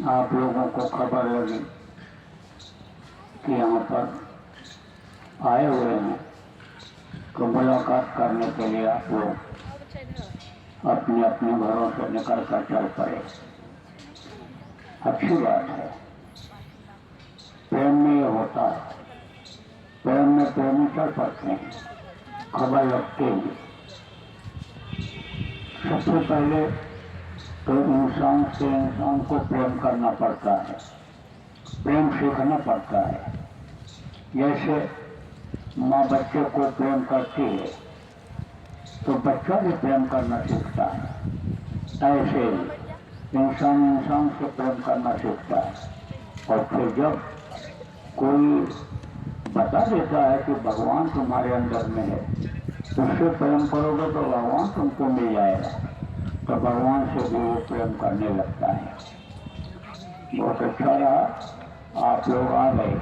आप लोगों को खबर लगी कि यहाँ पर आए हुए हैं तो मुलाकात करने के लिए आप लोग अपने अपने घरों से निकल कर चल पड़े। अच्छी बात है। प्रेम में ये होता है, प्रेम में प्रेमी चल पड़ते हैं खबर लगते ही। सबसे पहले तो इंसान से इंसान को प्रेम करना पड़ता है, प्रेम सीखना पड़ता है। जैसे माँ बच्चे को प्रेम करती है तो बच्चा भी प्रेम करना सीखता है, ऐसे ही इंसान इंसान से प्रेम करना सीखता है। और फिर जब कोई बता देता है कि भगवान तुम्हारे अंदर में है, उससे प्रेम करोगे तो भगवान तुमको मिल जाएगा, तो भगवान से भी वो प्रेम करने लगता है। बहुत अच्छा रहा आप लोग आ गए,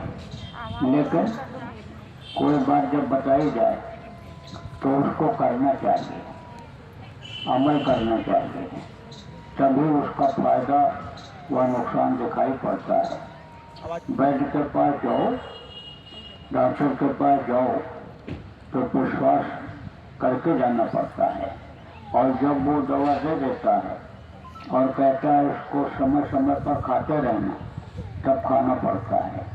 लेकिन कोई बात जब बताई जाए तो उसको करना चाहिए, अमल करना चाहिए, तभी उसका फायदा व नुकसान दिखाई पड़ता है। वैद्य के पास जाओ, डॉक्टर के पास जाओ तो विश्वास करके जाना पड़ता है, और जब वो दवा दे देता है और कहता है इसको समय समय पर खाते रहना, तब खाना पड़ता है।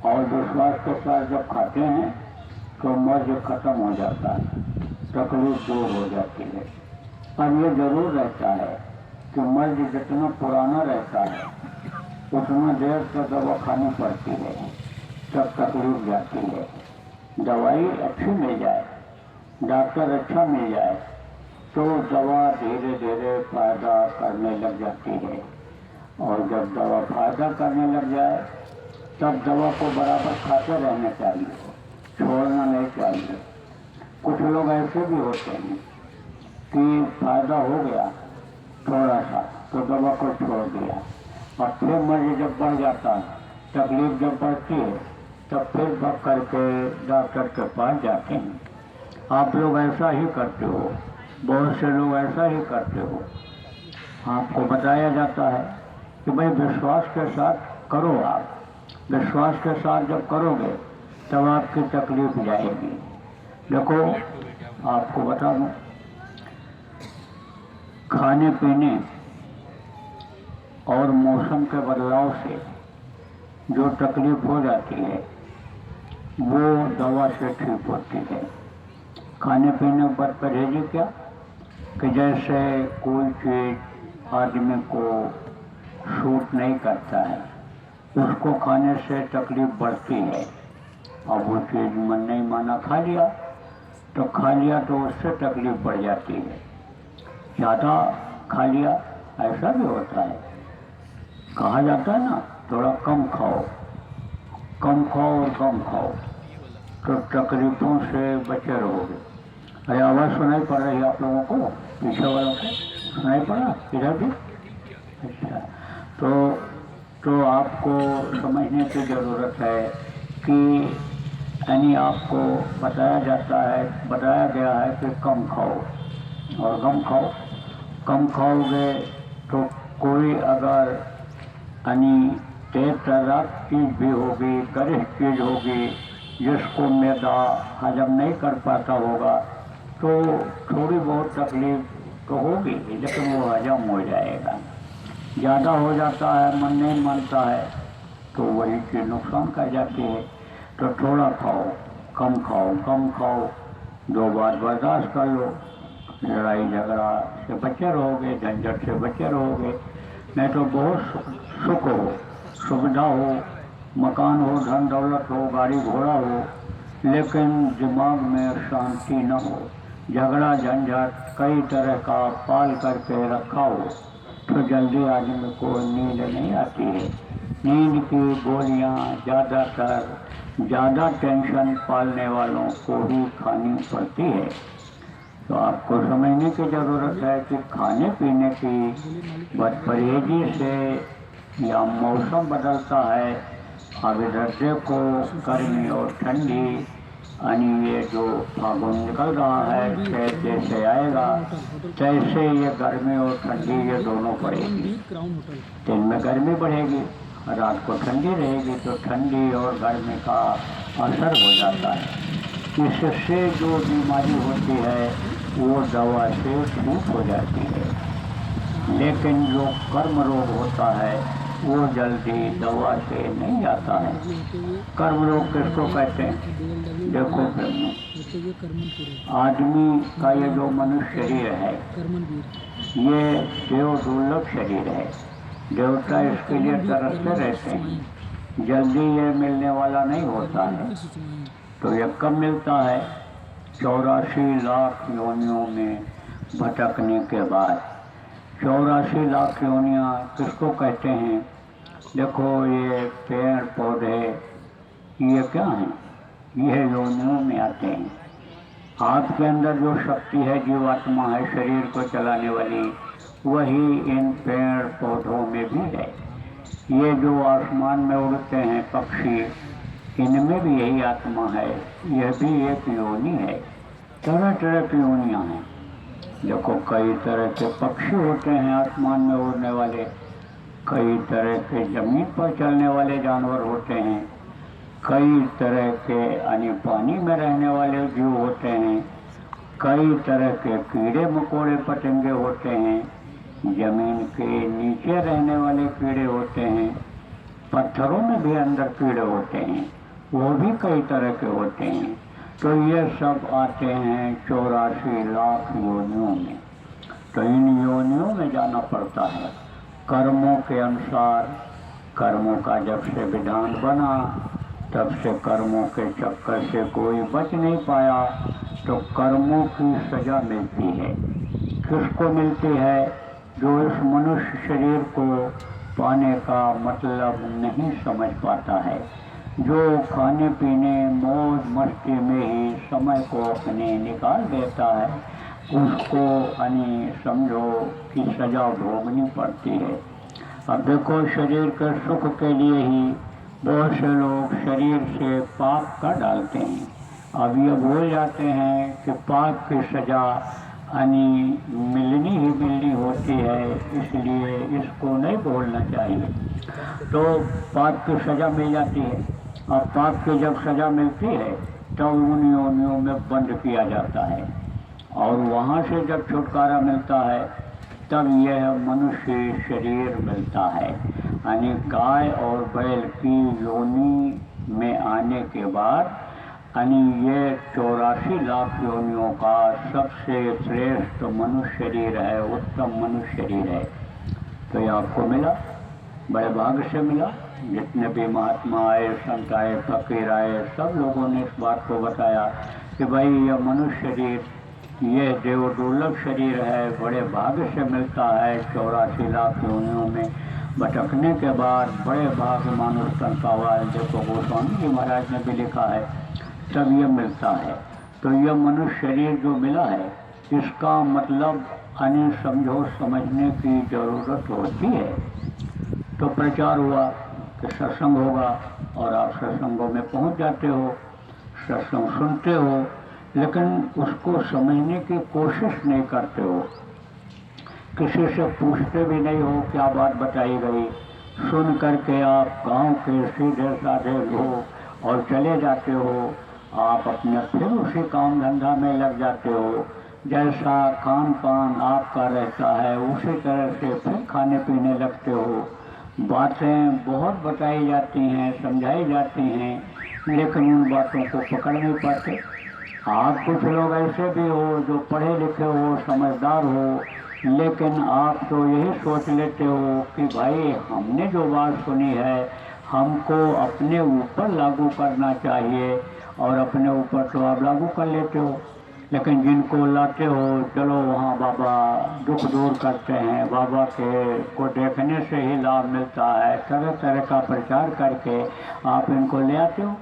और विश्वास के साथ जब खाते हैं तो मर्ज खत्म हो जाता है, तकलीफ दूर हो जाती है। पर ये जरूर रहता है कि मर्ज जितना पुराना रहता है उतना देर तक दवा खानी पड़ती है, तब तकलीफ जाती है। दवाई अच्छी मिल जाए, डॉक्टर अच्छा मिल जाए तो दवा धीरे धीरे फायदा करने लग जाती है, और जब दवा फायदा करने लग जाए तब दवा को बराबर खाते रहना चाहिए, छोड़ना नहीं चाहिए। कुछ लोग ऐसे भी होते हैं कि फायदा हो गया थोड़ा सा तो दवा को छोड़ दिया, और फिर मर्ज जब बढ़ जाता है, तकलीफ जब बढ़ती है, तब फिर भग करके डॉक्टर के पास जाते हैं। आप लोग ऐसा ही करते हो, बहुत से लोग ऐसा ही करते हो। आपको बताया जाता है कि भाई विश्वास के साथ करो, आप विश्वास के साथ जब करोगे तब आपकी तकलीफ जाएगी। देखो आपको बता दूं, खाने पीने और मौसम के बदलाव से जो तकलीफ हो जाती है वो दवा से ठीक होती है। खाने पीने पर परहेजी क्या कि जैसे कोई चीज़ आदमी को सूट नहीं करता है, उसको खाने से तकलीफ बढ़ती है, अब वो चीज़ मन नहीं माना खा लिया तो उससे तकलीफ बढ़ जाती है। ज़्यादा खा लिया ऐसा भी होता है, कहा जाता है ना थोड़ा कम खाओ, कम खाओ और कम खाओ तो तकलीफों से बचे रहोगे। अरे आवाज़ सुनाई पड़ रही है आप लोगों को, पीछे वालों को सुनाई पड़ा इधर भी? अच्छा, तो आपको समझने की ज़रूरत है कि यानी आपको बताया गया है कि कम खाओ और कम खाओ। कम खाओगे तो कोई अगर यानी तेज तरार चीज़ भी होगी, गरिष्ठ चीज़ होगी जिसको मैदा हजम नहीं कर पाता होगा तो थोड़ी बहुत तकलीफ तो होगी, लेकिन वो हजम हो जाएगा। ज़्यादा हो जाता है, मन नहीं मानता है तो वही चीज़ नुकसान कर जाती है। तो थोड़ा खाओ, कम खाओ, कम खाओ, 2 बार बर्दाश्त कर लो, लड़ाई झगड़ा से बचे रहोगे, झंझट से बचे रहोगे। नहीं तो बहुत सुख हो, सुविधा हो, मकान हो, धन दौलत हो, गाड़ी घोड़ा हो, लेकिन दिमाग में शांति न हो, झगड़ा झंझट कई तरह का पाल करके रखा हो तो जल्दी आदमी को नींद नहीं आती है। नींद की गोलियां ज़्यादा टेंशन पालने वालों को ही खानी पड़ती है। तो आपको समझने की ज़रूरत है कि खाने पीने की बदपरहेजी से या मौसम बदलता है, अब इधर देखो गर्मी और ठंडी, यानी ये जो फागुन निकल रहा है चैत जैसे आएगा तैसे ये गर्मी और ठंडी ये दोनों पड़ेगी। दिन में गर्मी बढ़ेगी, रात को ठंडी रहेगी, तो ठंडी और गर्मी का असर हो जाता है। इससे जो बीमारी होती है वो दवा से ठीक हो जाती है। लेकिन जो कर्म रोग होता है वो जल्दी दवा से नहीं जाता है। कर्म रोग किसको कहते हैं? देखो आदमी का ये जो मनुष्य शरीर है ये देव दुर्लभ शरीर है। देवता इसके लिए तरसते रहते हैं, जल्दी ये मिलने वाला नहीं होता है। तो ये कब मिलता है? 84 लाख योनियों में भटकने के बाद। 84 लाख योनियाँ किसको कहते हैं? देखो ये पेड़ पौधे ये क्या हैं? ये योनियों में आते हैं। आपके अंदर जो शक्ति है, जीवात्मा है शरीर को चलाने वाली, वही इन पेड़ पौधों में भी है। ये जो आसमान में उड़ते हैं पक्षी, इनमें भी यही आत्मा है। यह भी एक योनि है। तरह तरह की योनियाँ हैं। देखो कई तरह के पक्षी होते हैं आसमान में उड़ने वाले, कई तरह के जमीन पर चलने वाले जानवर होते हैं, कई तरह के यानी पानी में रहने वाले जीव होते हैं, कई तरह के कीड़े मकोड़े पतंगे होते हैं, जमीन के नीचे रहने वाले कीड़े होते हैं, पत्थरों में भी अंदर कीड़े होते हैं, वो भी कई तरह के होते हैं। तो ये सब आते हैं 84 लाख योनियों में। तो इन योनियों में जाना पड़ता है कर्मों के अनुसार। कर्मों का जब से विधान बना तब से कर्मों के चक्कर से कोई बच नहीं पाया, तो कर्मों की सजा मिलती है। किसको मिलती है? जो इस मनुष्य शरीर को पाने का मतलब नहीं समझ पाता है, जो खाने पीने मौज मस्ती में ही समय को अपने निकाल देता है, उसको यानी समझो कि सजा भोगनी पड़ती है। अब देखो शरीर के सुख के लिए ही बहुत से लोग शरीर से पाप कर डालते हैं। अब ये भूल जाते हैं कि पाप की सजा यानी मिलनी ही मिलनी होती है, इसलिए इसको नहीं भूलना चाहिए। तो पाप की सजा मिल जाती है। अब पाप की जब सजा मिलती है तब उन योनियों में बंद किया जाता है, और वहाँ से जब छुटकारा मिलता है तब यह मनुष्य शरीर मिलता है। यानी गाय और बैल की योनि में आने के बाद यानी ये 84 लाख योनियों का सबसे श्रेष्ठ मनुष्य शरीर है, उत्तम मनुष्य शरीर है। तो ये आपको मिला, बड़े भाग्य से मिला। जितने भी महात्मा आए, संत आए, फकीर आए, सब लोगों ने इस बात को बताया कि भाई यह मनुष्य शरीर ये देव दुर्लभ शरीर है, बड़े भाग्य से मिलता है। 84 लाख योनियों में भटकने के बाद बड़े भाग्य मानुष तन पावा। देखो गोस्वामी जी महाराज ने भी लिखा है, तब यह मिलता है। तो यह मनुष्य शरीर जो मिला है इसका मतलब यानी समझो समझने की जरूरत होती है। तो प्रचार हुआ कि सत्संग होगा, और आप सत्संगों में पहुंच जाते हो, सत्संग सुनते हो, लेकिन उसको समझने की कोशिश नहीं करते हो, किसी से पूछते भी नहीं हो क्या बात बताई गई। सुन करके आप गांव के सीधे साधे हो और चले जाते हो। आप अपने फिर उसी काम धंधा में लग जाते हो। जैसा खान पान आपका रहता है उसी तरह से फिर खाने पीने लगते हो। बातें बहुत बताई जाती हैं, समझाई जाती हैं, लेकिन उन बातों को पकड़ नहीं पाते। आप कुछ लोग ऐसे भी हो जो पढ़े लिखे हो, समझदार हो, लेकिन आप तो यही सोच लेते हो कि भाई हमने जो बात सुनी है हमको अपने ऊपर लागू करना चाहिए, और अपने ऊपर तो आप लागू कर लेते हो। लेकिन जिनको लाते हो, चलो वहाँ बाबा दुख दूर करते हैं, बाबा के को देखने से ही लाभ मिलता है, तरह तरह का प्रचार करके आप इनको ले आते हो।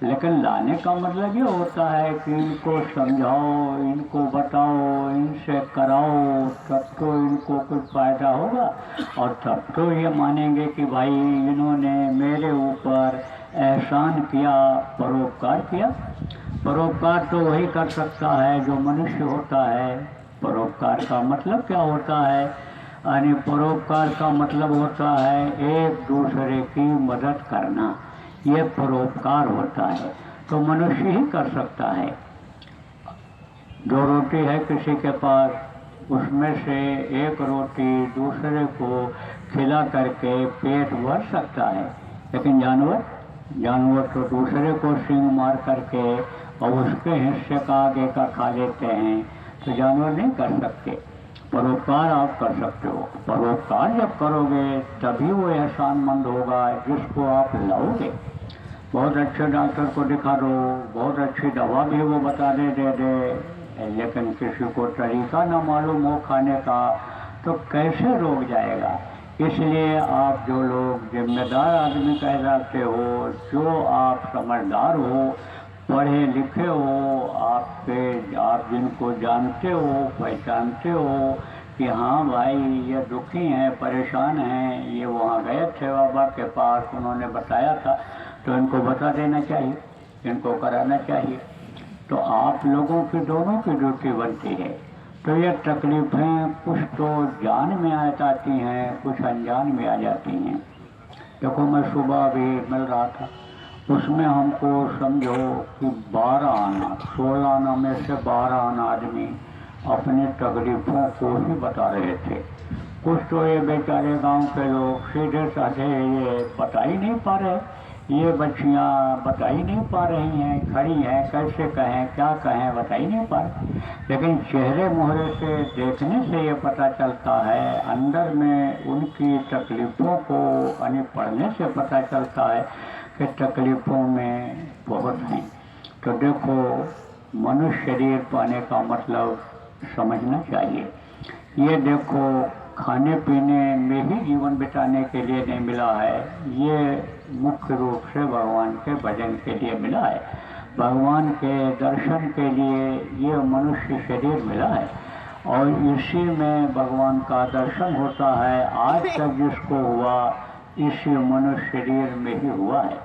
लेकिन लाने का मतलब ये होता है कि इनको समझाओ, इनको बताओ, इनसे कराओ, तब तो इनको कुछ फायदा होगा, और तब तो ये मानेंगे कि भाई इन्होंने मेरे ऊपर एहसान किया, परोपकार किया। परोपकार तो वही कर सकता है जो मनुष्य होता है। परोपकार का मतलब क्या होता है? यानी परोपकार का मतलब होता है एक दूसरे की मदद करना, ये परोपकार होता है। तो मनुष्य ही कर सकता है। दो रोटी है किसी के पास, उसमें से एक रोटी दूसरे को खिला करके पेट भर सकता है, लेकिन जानवर तो दूसरे को सींग मार करके और उसके हिस्से का आगे का खा लेते हैं, तो जानवर नहीं कर सकते। परोपकार आप कर सकते हो। परोपकार जब करोगे तभी वो एहसानमंद होगा जिसको आप लाओगे। बहुत अच्छे डॉक्टर को दिखा दो, बहुत अच्छी दवा भी वो बता दे लेकिन किसी को तरीका न मालूम हो खाने का, तो कैसे रोक जाएगा? इसलिए आप जो लोग जिम्मेदार आदमी कहलाते हो, जो आप समझदार हो, पढ़े लिखे हो, आप जिनको जानते हो, पहचानते हो कि हाँ भाई ये दुखी हैं, परेशान हैं, ये वहाँ गए थे बाबा के पास, उन्होंने बताया था, तो इनको बता देना चाहिए, इनको कराना चाहिए। तो आप लोगों की दोनों की ड्यूटी बनती है। तो ये तकलीफ़ें कुछ तो जान में आ जाती हैं, कुछ अनजान में आ जाती हैं। देखो मैं सुबह भी मिल रहा था, उसमें हमको समझो कि 12 आना, 16 आना में से 12 आना आदमी अपनी तकलीफ़ों को ही बता रहे थे। कुछ तो ये बेचारे गांव के लोग सीधे साधे ये बता ही नहीं पा रहे, ये बच्चियाँ बता ही नहीं पा रही हैं, खड़ी हैं, कैसे कहें क्या कहें बता ही नहीं पा रहे। लेकिन चेहरे मुहरे से देखने से ये पता चलता है, अंदर में उनकी तकलीफ़ों को यानी पढ़ने से पता चलता है कि तकलीफ़ों में बहुत हैं। तो देखो मनुष्य शरीर पाने का मतलब समझना चाहिए। ये देखो खाने पीने में ही जीवन बिताने के लिए नहीं मिला है, ये मुख्य रूप से भगवान के भजन के लिए मिला है, भगवान के दर्शन के लिए ये मनुष्य शरीर मिला है। और इसी में भगवान का दर्शन होता है। आज तक जिसको हुआ इसी मनुष्य शरीर में ही हुआ है।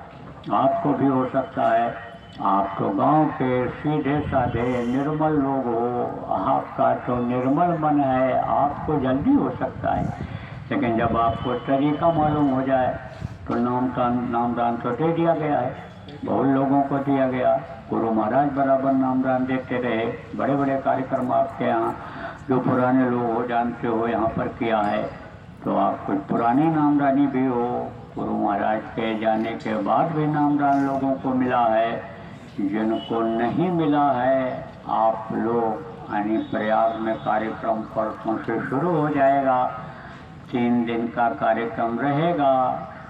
आपको भी हो सकता है, आप तो गांव के सीधे साधे निर्मल लोग हो, आपका तो निर्मल मन है, आपको जल्दी हो सकता है। लेकिन जब आपको तरीका मालूम हो जाए तो नामदान तो दे दिया गया है, बहुत लोगों को दिया गया। गुरु महाराज बराबर नामदान देते रहे, बड़े बड़े कार्यक्रम आपके यहाँ जो पुराने लोग हो जानते हो यहाँ पर किया है। तो आप कुछ पुरानी नामदानी भी हो, गुरु महाराज के जाने के बाद भी नामदान लोगों को मिला है। जिनको नहीं मिला है, आप लोग यानी प्रयाग में कार्यक्रम परसों से शुरू हो जाएगा, 3 दिन का कार्यक्रम रहेगा,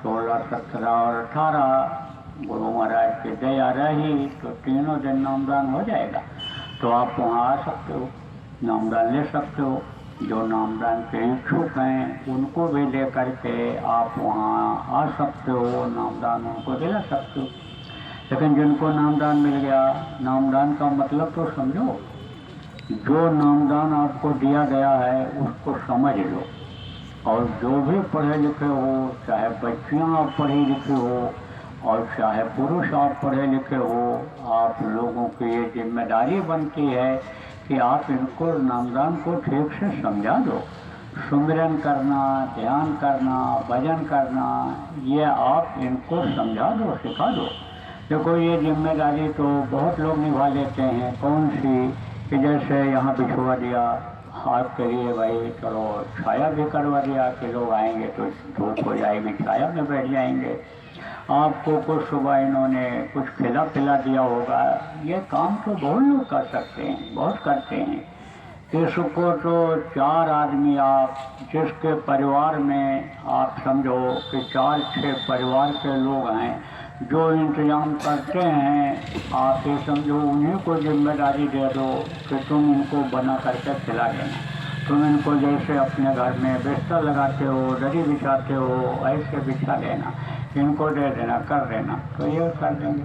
16, 17 और 18 गुरु महाराज की दया रही तो तीनों दिन नामदान हो जाएगा। तो आप वहाँ आ सकते हो, नामदान ले सकते हो। जो नामदान के इच्छुक हैं उनको भी ले करके आप वहाँ आ सकते हो, नामदान उनको दिला सकते हो। लेकिन जिनको नामदान मिल गया, नामदान का मतलब तो समझो, जो नामदान आपको दिया गया है उसको समझ लो। और जो भी पढ़े लिखे हो, चाहे बच्चियाँ आप पढ़ी लिखी हो और चाहे पुरुष आप पढ़े लिखे हो, आप लोगों की ये जिम्मेदारी बनती है कि आप इनको नामदान को ठीक से समझा दो। सुमिरन करना, ध्यान करना, भजन करना, ये आप इनको समझा दो, सिखा दो। देखो ये जिम्मेदारी तो बहुत लोग निभा लेते हैं। कौन सी कि जैसे यहाँ बिछवा दिया आपके लिए, भाई चलो छाया भी करवा दिया कि लोग आएंगे तो धूप हो जाएगी, छाया में बैठ जाएंगे। आपको कुछ सुबह इन्होंने कुछ खिला पिला दिया होगा। ये काम तो बहुत लोग कर सकते हैं, बहुत करते हैं। इसको तो 4 आदमी आप जिसके परिवार में आप समझो कि 4-6 परिवार के लोग हैं जो इंतजाम करते हैं, आप ये समझो उन्हीं को जिम्मेदारी दे दो कि तुम इनको बना करके खिला देना। तुम इनको जैसे अपने घर में बिस्तर लगाते हो, दरी बिछाते हो, ऐसे बिछा देना, इनको दे देना, कर देना, तो ये कर देंगे।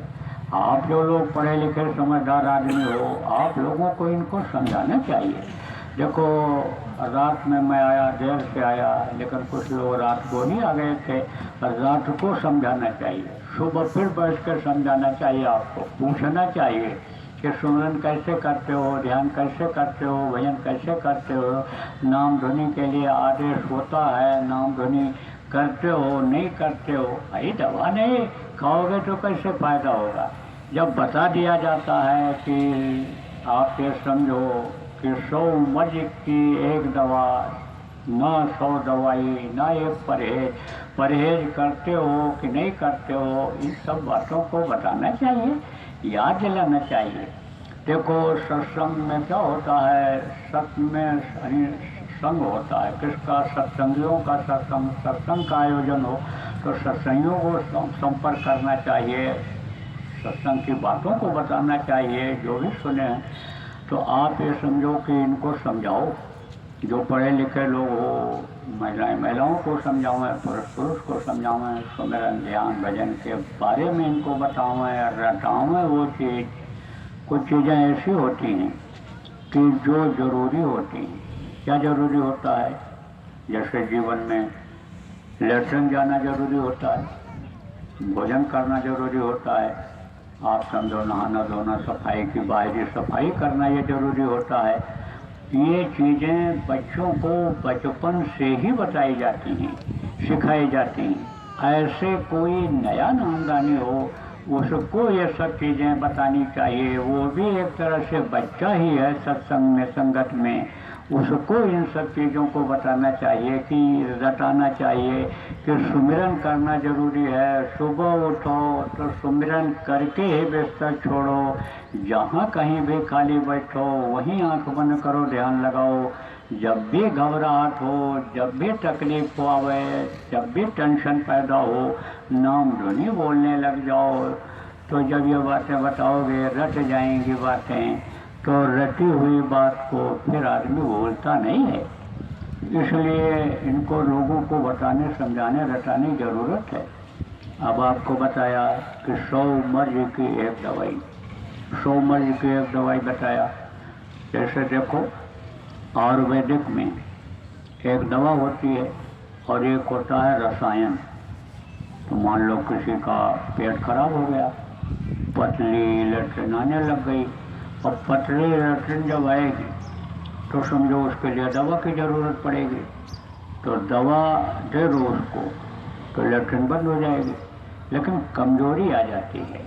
आप जो लोग पढ़े लिखे समझदार आदमी हो, आप लोगों को इनको समझाना चाहिए। देखो रात में मैं आया, देर से आया, लेकिन कुछ लोग रात को ही आ गए थे। रात को समझाना चाहिए, सुबह फिर बैठ कर समझाना चाहिए, आपको पूछना चाहिए कि सुमरन कैसे करते हो, ध्यान कैसे करते हो, भजन कैसे करते हो, नाम ध्वनि के लिए आदेश होता है, नाम ध्वनि करते हो नहीं करते हो। भाई दवा नहीं खाओगे तो कैसे फायदा होगा। जब बता दिया जाता है कि आप ये समझो कि 100 मर्ज की एक दवा, ना 100 दवाई, ना एक परहेज, परहेज करते हो कि नहीं करते हो, इन सब बातों को बताना चाहिए, याद दिलाना चाहिए। देखो सत्संग में क्या होता है, सत्य में संग होता है, किसका, सत्संगियों का सत्संग, सत्संग का आयोजन हो तो सत्संगियों को संपर्क करना चाहिए, सत्संग की बातों को बताना चाहिए। जो भी सुने तो आप ये समझो कि इनको समझाओ, जो पढ़े लिखे लोग हो, महिलाओं को समझाओ, पुरुष को समझाओ, सुमिरन ध्यान भजन के बारे में इनको बताओ, रटाओ वो चीज़। कुछ चीज़ें ऐसी होती हैं कि जो जरूरी होती हैं। क्या जरूरी होता है? जैसे जीवन में लेटरिन जाना जरूरी होता है, भोजन करना जरूरी होता है, आप समझो नहाना धोना, सफाई की बाहरी सफाई करना ये जरूरी होता है। ये चीज़ें बच्चों को बचपन से ही बताई जाती हैं, सिखाई जाती हैं। ऐसे कोई नया नामदानी हो उसको ये सब चीज़ें बतानी चाहिए। वो भी एक तरह से बच्चा ही है सत्संग में, संगत में, उसको इन सब चीज़ों को बताना चाहिए कि रटाना चाहिए कि सुमिरन करना जरूरी है। सुबह उठो तो सुमिरन करके ही बिस्तर छोड़ो, जहाँ कहीं भी खाली बैठो वहीं आंख बंद करो, ध्यान लगाओ। जब भी घबराहट हो, जब भी तकलीफ हो आवे, जब भी टेंशन पैदा हो, नाम ध्वनि बोलने लग जाओ। तो जब ये बातें बताओगे रट जाएंगी बातें, तो रटी हुई बात को फिर आदमी बोलता नहीं है। इसलिए इनको लोगों को बताने, समझाने, रटाने की ज़रूरत है। अब आपको बताया कि 100 मर्ज की एक दवाई, 100 मर्ज की एक दवाई बताया। जैसे देखो आयुर्वेदिक में एक दवा होती है और एक होता है रसायन। तो मान लो किसी का पेट खराब हो गया, पतली लैट्रिन आने लग गई, और पतली लैट्रिन जब आएगी तो समझो उसके लिए दवा की ज़रूरत पड़ेगी। तो दवा दे दो उसको तो लैट्रिन बंद हो जाएगी, लेकिन कमजोरी आ जाती है।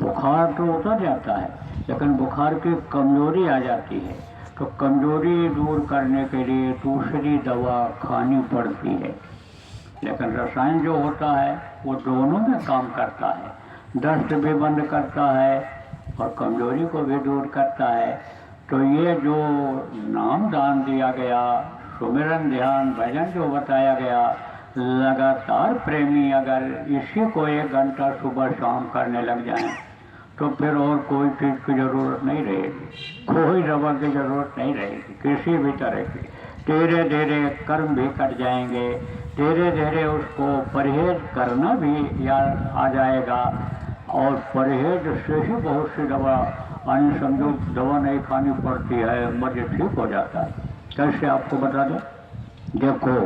बुखार तो उतर जाता है लेकिन बुखार की कमजोरी आ जाती है, तो कमजोरी दूर करने के लिए दूसरी दवा खानी पड़ती है। लेकिन रसायन जो होता है वो दोनों में काम करता है, दर्द भी बंद करता है और कमजोरी को भी दूर करता है। तो ये जो नाम दान दिया गया, सुमिरन ध्यान भजन जो बताया गया, लगातार प्रेमी अगर इसी को 1 घंटा सुबह शाम करने लग जाएं तो फिर और कोई चीज़ की ज़रूरत नहीं रहेगी, कोई दवा की ज़रूरत नहीं रहेगी किसी भी तरह की। धीरे धीरे कर्म भी कट जाएंगे, धीरे धीरे उसको परहेज करना भी याद आ जाएगा, और परहेज से ही बहुत सी दवा आनी, समझो दवा नहीं खानी पड़ती है, मर्ज ठीक हो जाता है। कैसे आपको बता दें, देखो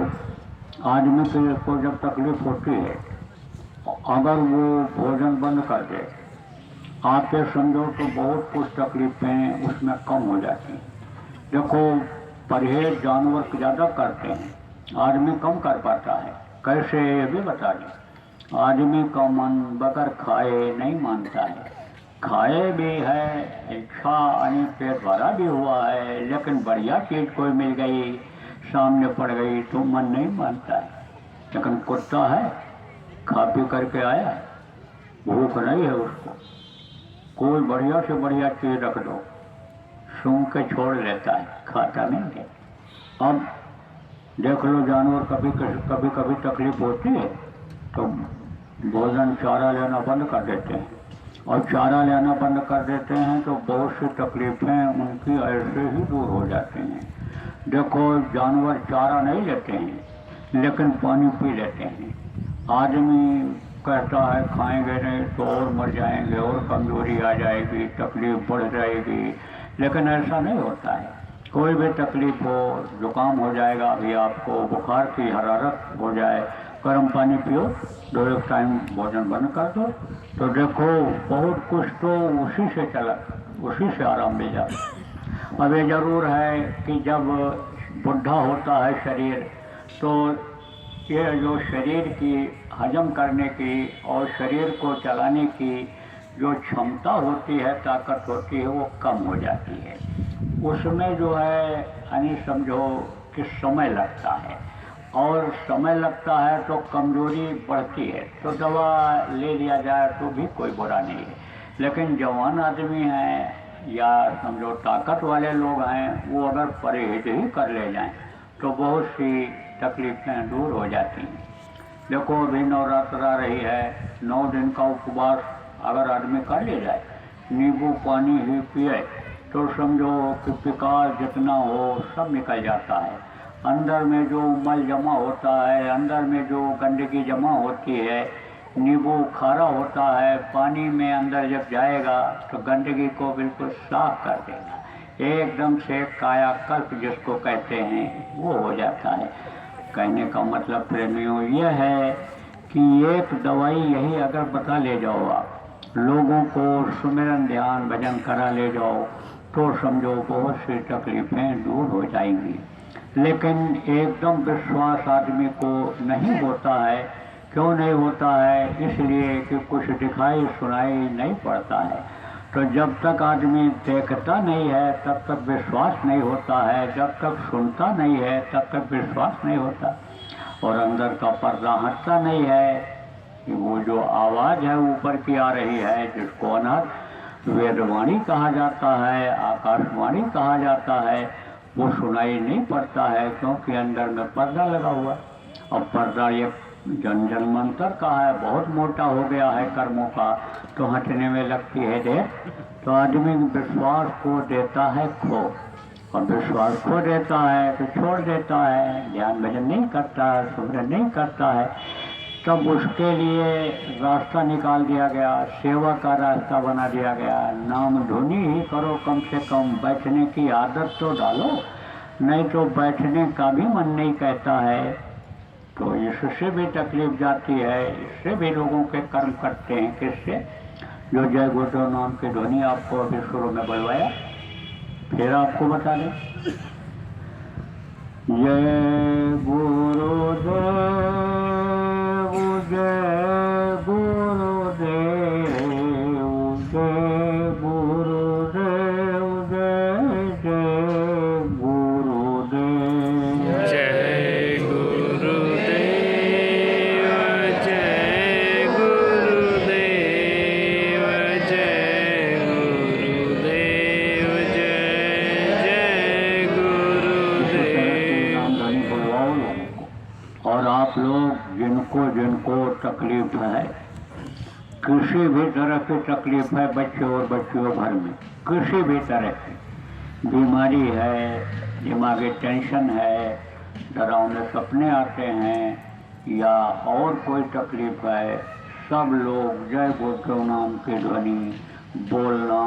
आदमी को जब तकलीफ होती है, अगर वो भोजन बंद कर दे, आप ये समझो तो बहुत कुछ तकलीफें उसमें कम हो जाती हैं। देखो परहेज जानवर ज़्यादा करते हैं, आदमी कम कर पाता है। कैसे ये भी बता दें, आदमी का मन बगैर खाए नहीं मानता है, खाए भी है, इच्छा यानी पेट भरा भी हुआ है, लेकिन बढ़िया चीज़ कोई मिल गई, सामने पड़ गई तो मन नहीं मानता है। लेकिन कुत्ता है, खा पी करके आया, भूख नहीं है उसको, कोई बढ़िया से बढ़िया चीज़ रख दो, सूंघ के छोड़ लेता है, खाता नहीं है। अब देख लो जानवर कभी कभी तकलीफ होती है तो भोजन चारा लेना बंद कर देते हैं, और चारा लेना बंद कर देते हैं तो बहुत सी तकलीफें उनकी ऐसे ही दूर हो जाती हैं। देखो जानवर चारा नहीं लेते हैं लेकिन पानी पी लेते हैं। आदमी कहता है खाएंगे नहीं तो और मर जाएंगे और कमजोरी आ जाएगी, तकलीफ बढ़ जाएगी, लेकिन ऐसा नहीं होता है। कोई भी तकलीफ हो, जुकाम हो जाएगा अभी आपको, बुखार की हरारत हो जाए, गर्म पानी पियो, 2 टाइम भोजन बंद कर दो, तो देखो बहुत कुछ तो उसी से चला उसी से आराम मिल जाता। अब ये ज़रूर है कि जब बुढ़ा होता है शरीर, तो ये जो शरीर की हजम करने की और शरीर को चलाने की जो क्षमता होती है, ताकत होती है, वो कम हो जाती है। उसमें जो है यानी समझो कि समय लगता है, और समय लगता है तो कमजोरी बढ़ती है, तो दवा ले लिया जाए तो भी कोई बुरा नहीं है। लेकिन जवान आदमी हैं या समझो ताकत वाले लोग हैं, वो अगर परहेज ही कर ले जाएं तो बहुत सी तकलीफें दूर हो जाती हैं। देखो अभी नवरात्र आ रही है, 9 दिन का उपवास अगर आदमी कर ले जाए, नींबू पानी ही पिए, तो समझो कि विकार जितना हो सब निकल जाता है। अंदर में जो मल जमा होता है, अंदर में जो गंदगी जमा होती है, नींबू खारा होता है, पानी में अंदर जब जाएगा तो गंदगी को बिल्कुल साफ कर देगा, एकदम से कायाकल्प जिसको कहते हैं वो हो जाता है। कहने का मतलब प्रेमियों यह है कि एक दवाई यही अगर बता ले जाओ आप लोगों को, सुमिरन ध्यान भजन करा ले जाओ, तो समझो बहुत सी तकलीफें दूर हो जाएंगी। लेकिन एकदम विश्वास आदमी को नहीं होता है। क्यों नहीं होता है? इसलिए कि कुछ दिखाई सुनाई नहीं पड़ता है। तो जब तक आदमी देखता नहीं है तब तक विश्वास नहीं होता है, जब तक सुनता नहीं है तब तक विश्वास नहीं होता। और अंदर का पर्दा हटता नहीं है कि वो जो आवाज़ है ऊपर की आ रही है, जिसको अनहद वेदवाणी कहा जाता है, आकाशवाणी कहा जाता है, वो सुनाई नहीं पड़ता है, क्योंकि अंदर में पर्दा लगा हुआ। अब पर्दा ये जन्मांतर का है, बहुत मोटा हो गया है कर्मों का, तो हटने में लगती है देर। तो आदमी विश्वास को देता है खो, और विश्वास खो देता है तो छोड़ देता है, ध्यान भजन नहीं करता है, सुमिरन नहीं करता है। तब उसके लिए रास्ता निकाल दिया गया, सेवा का रास्ता बना दिया गया। नाम धुनी ही करो, कम से कम बैठने की आदत तो डालो, नहीं तो बैठने का भी मन नहीं कहता है। तो इससे भी तकलीफ जाती है, इससे भी लोगों के कर्म करते हैं। किससे? जो जय गुरुदेव नाम की ध्वनि आपको अभी शुरू में बुलवाया, फिर आपको बता दें, जय गुरुदेव जय गुरुदेव, जय गुरुदेव, जय जय गुरुदेव, जय गुरुदेव, जय गुरुदेव, जय गुरुदेव, जय जय गुरुदेव। नाम बुलवाओ लोगों को। और आप लोग जिनको तकलीफ है, किसी भी तरह की तकलीफ है, बच्चे और बच्चियों भर में किसी भी तरह की बीमारी है, दिमागी टेंशन है, डरावने सपने आते हैं या और कोई तकलीफ है, सब लोग जय गुरुदेव नाम की ध्वनि बोलना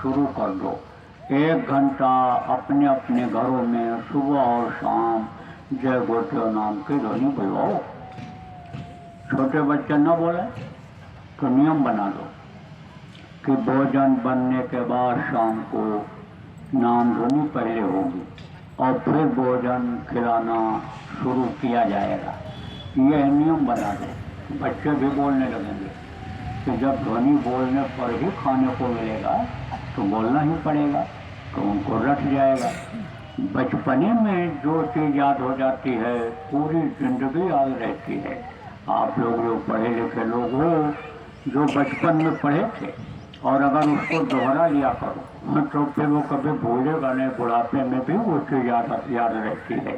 शुरू कर दो। 1 घंटा अपने अपने घरों में सुबह और शाम जय गुरुदेव नाम की ध्वनि बुलवाओ। छोटे बच्चे न बोले तो नियम बना दो कि भोजन बनने के बाद शाम को नाम ध्वनि पहले होगी और फिर भोजन खिलाना शुरू किया जाएगा। यह नियम बना दो, बच्चे भी बोलने लगेंगे कि जब ध्वनि बोलने पर ही खाने को मिलेगा तो बोलना ही पड़ेगा, तो उनको रट जाएगा। बचपने में जो चीज़ याद हो जाती है पूरी जिंदगी याद रहती है। आप लोग जो पढ़े लिखे लोग हो, जो बचपन में पढ़े थे, और अगर उसको दोहरा लिया करो तो फिर वो कभी भूलेगा नहीं, बुढ़ापे में भी वो चीज़ याद रहती है।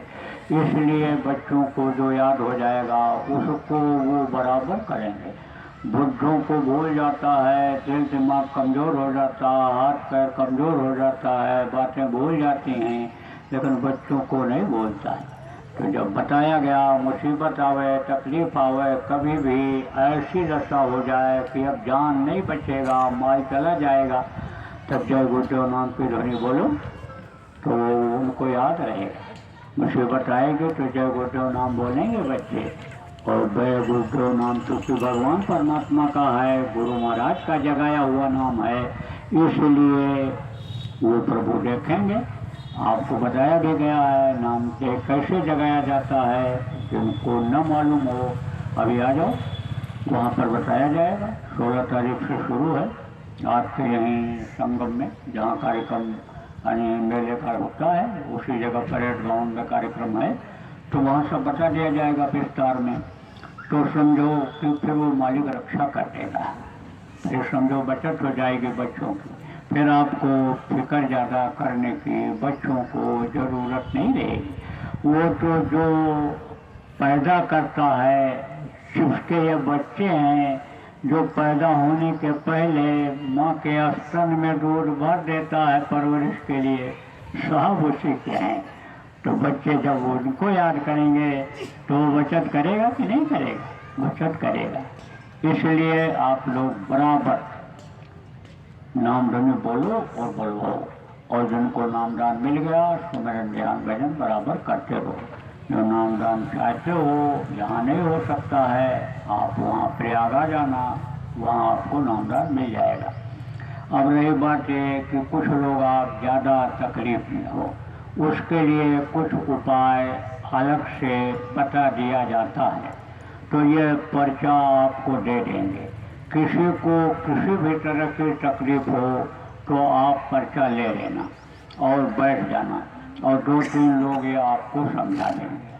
इसलिए बच्चों को जो याद हो जाएगा उसको वो बराबर करेंगे। बुढ़ों को भूल जाता है, दिल दिमाग कमज़ोर हो जाता है, हाथ पैर कमज़ोर हो जाता है, बातें भूल जाती हैं, लेकिन बच्चों को नहीं भूलता है। तो जब बताया गया मुसीबत आवे, तकलीफ आवे, कभी भी ऐसी दशा हो जाए कि अब जान नहीं बचेगा, माल चला जाएगा, तब जय गुरुदेव नाम की ध्वनि बोलो तो उनको याद रहेगा। मुसीबत आएगी तो जय गुरुदेव नाम बोलेंगे बच्चे। और जय गुरुदेव नाम चूँकि भगवान परमात्मा का है, गुरु महाराज का जगाया हुआ नाम है, इसलिए वो प्रभु देखेंगे। आपको बताया भी गया है नाम से कैसे जगाया जाता है, जिनको न मालूम हो अभी आ जाओ, वहाँ पर बताया जाएगा। 16 तारीख से शुरू है, आज से यहीं संगम में जहाँ कार्यक्रम यानी मेले का होता है उसी जगह परेड ग्राउंड में कार्यक्रम है, तो वहाँ सब बता दिया जाएगा विस्तार में। तो समझो कि फिर वो मालिक रक्षा कर देगा, फिर समझो बचत हो जाएगी बच्चों की, फिर आपको फिक्र ज़्यादा करने की बच्चों को ज़रूरत नहीं रहेगी। वो तो जो पैदा करता है, जिसके ये बच्चे हैं, जो पैदा होने के पहले माँ के स्तन में दूध भर देता है परवरिश के लिए, सब उसी के हैं। तो बच्चे जब उनको याद करेंगे तो वो बचत करेगा कि नहीं करेगा? बचत करेगा। इसलिए आप लोग बराबर नामधन बोलो और बोलवाओ, और जिनको नामदान मिल गया सुमिरन ध्यान भजन बराबर करते रहो। जो नामदान चाहते हो, यहाँ नहीं हो सकता है, आप वहाँ प्रयाग आ जाना, वहाँ आपको नामदान मिल जाएगा। अब रही बात ये कि कुछ लोग आप ज़्यादा तकलीफ में हो, उसके लिए कुछ उपाय अलग से बता दिया जाता है, तो ये पर्चा आपको दे देंगे। किसी को किसी भी तरह की तकलीफ हो तो आप पर्चा ले लेना और बैठ जाना, और 2-3 लोग ये आपको समझा देंगे।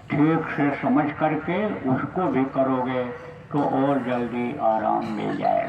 ठीक से समझ करके उसको भी करोगे तो और जल्दी आराम मिल जाएगा।